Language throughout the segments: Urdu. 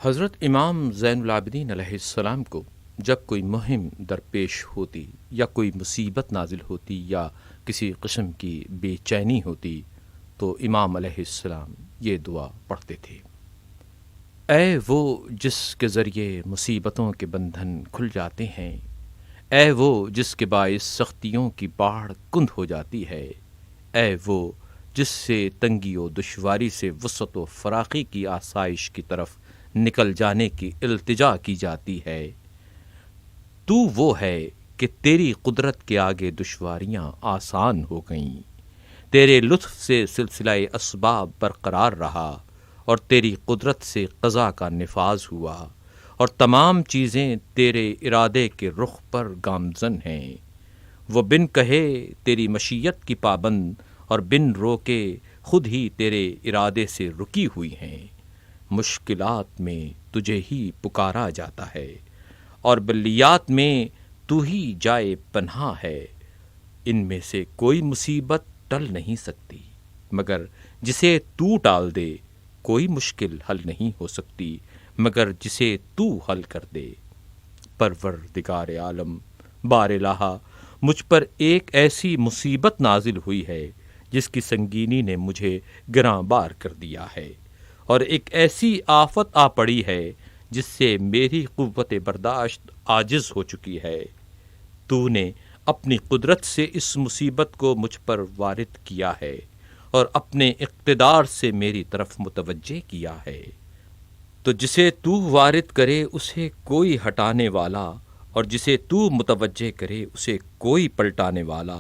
حضرت امام زین العابدین علیہ السلام کو جب کوئی مہم درپیش ہوتی یا کوئی مصیبت نازل ہوتی یا کسی قسم کی بے چینی ہوتی تو امام علیہ السلام یہ دعا پڑھتے تھے: اے وہ جس کے ذریعے مصیبتوں کے بندھن کھل جاتے ہیں، اے وہ جس کے باعث سختیوں کی باڑھ کند ہو جاتی ہے، اے وہ جس سے تنگی و دشواری سے وسعت و فراخی کی آسائش کی طرف نکل جانے کی التجا کی جاتی ہے، تو وہ ہے کہ تیری قدرت کے آگے دشواریاں آسان ہو گئیں، تیرے لطف سے سلسلہ اسباب برقرار رہا اور تیری قدرت سے قضا کا نفاذ ہوا اور تمام چیزیں تیرے ارادے کے رخ پر گامزن ہیں۔ وہ بن کہے تیری مشیت کی پابند اور بن روکے خود ہی تیرے ارادے سے رکی ہوئی ہیں۔ مشکلات میں تجھے ہی پکارا جاتا ہے اور بلیات میں تو ہی جائے پناہ ہے۔ ان میں سے کوئی مصیبت ٹل نہیں سکتی مگر جسے تو ٹال دے، کوئی مشکل حل نہیں ہو سکتی مگر جسے تو حل کر دے۔ پروردگار عالم، بار الہ، مجھ پر ایک ایسی مصیبت نازل ہوئی ہے جس کی سنگینی نے مجھے گراں بار کر دیا ہے، اور ایک ایسی آفت آ پڑی ہے جس سے میری قوت برداشت عاجز ہو چکی ہے۔ تو نے اپنی قدرت سے اس مصیبت کو مجھ پر وارد کیا ہے اور اپنے اقتدار سے میری طرف متوجہ کیا ہے۔ تو جسے تو وارد کرے اسے کوئی ہٹانے والا، اور جسے تو متوجہ کرے اسے کوئی پلٹانے والا،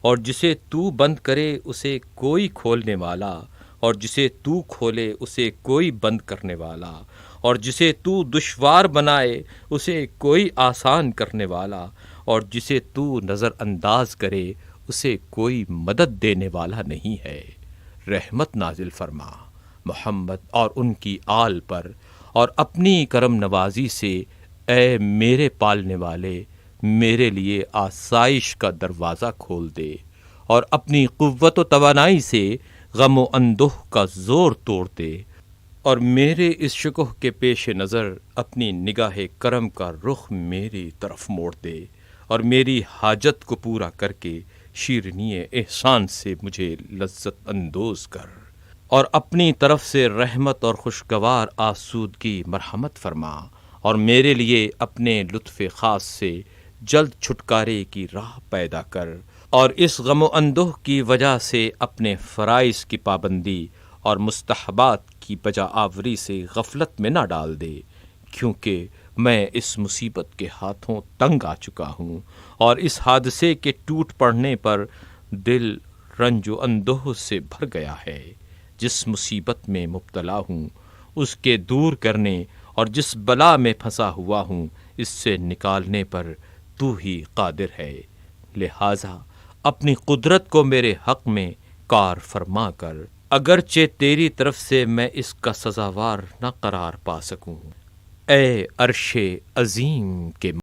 اور جسے تو بند کرے اسے کوئی کھولنے والا، اور جسے تو کھولے اسے کوئی بند کرنے والا، اور جسے تو دشوار بنائے اسے کوئی آسان کرنے والا، اور جسے تو نظر انداز کرے اسے کوئی مدد دینے والا نہیں ہے۔ رحمت نازل فرما محمد اور ان کی آل پر، اور اپنی کرم نوازی سے اے میرے پالنے والے میرے لیے آسائش کا دروازہ کھول دے، اور اپنی قوت و توانائی سے غم و اندوہ کا زور توڑ دے، اور میرے اس شکوہ کے پیش نظر اپنی نگاہ کرم کا رخ میری طرف موڑ دے، اور میری حاجت کو پورا کر کے شیرینی احسان سے مجھے لذت اندوز کر، اور اپنی طرف سے رحمت اور خوشگوار آسودگی مرحمت فرما، اور میرے لیے اپنے لطف خاص سے جلد چھٹکارے کی راہ پیدا کر، اور اس غم و اندوہ کی وجہ سے اپنے فرائض کی پابندی اور مستحبات کی بجا آوری سے غفلت میں نہ ڈال دے، کیونکہ میں اس مصیبت کے ہاتھوں تنگ آ چکا ہوں، اور اس حادثے کے ٹوٹ پڑنے پر دل رنج و اندوہ سے بھر گیا ہے۔ جس مصیبت میں مبتلا ہوں اس کے دور کرنے اور جس بلا میں پھنسا ہوا ہوں اس سے نکالنے پر تو ہی قادر ہے، لہٰذا اپنی قدرت کو میرے حق میں کار فرما کر، اگرچہ تیری طرف سے میں اس کا سزاوار نہ قرار پا سکوں۔ اے عرش عظیم کے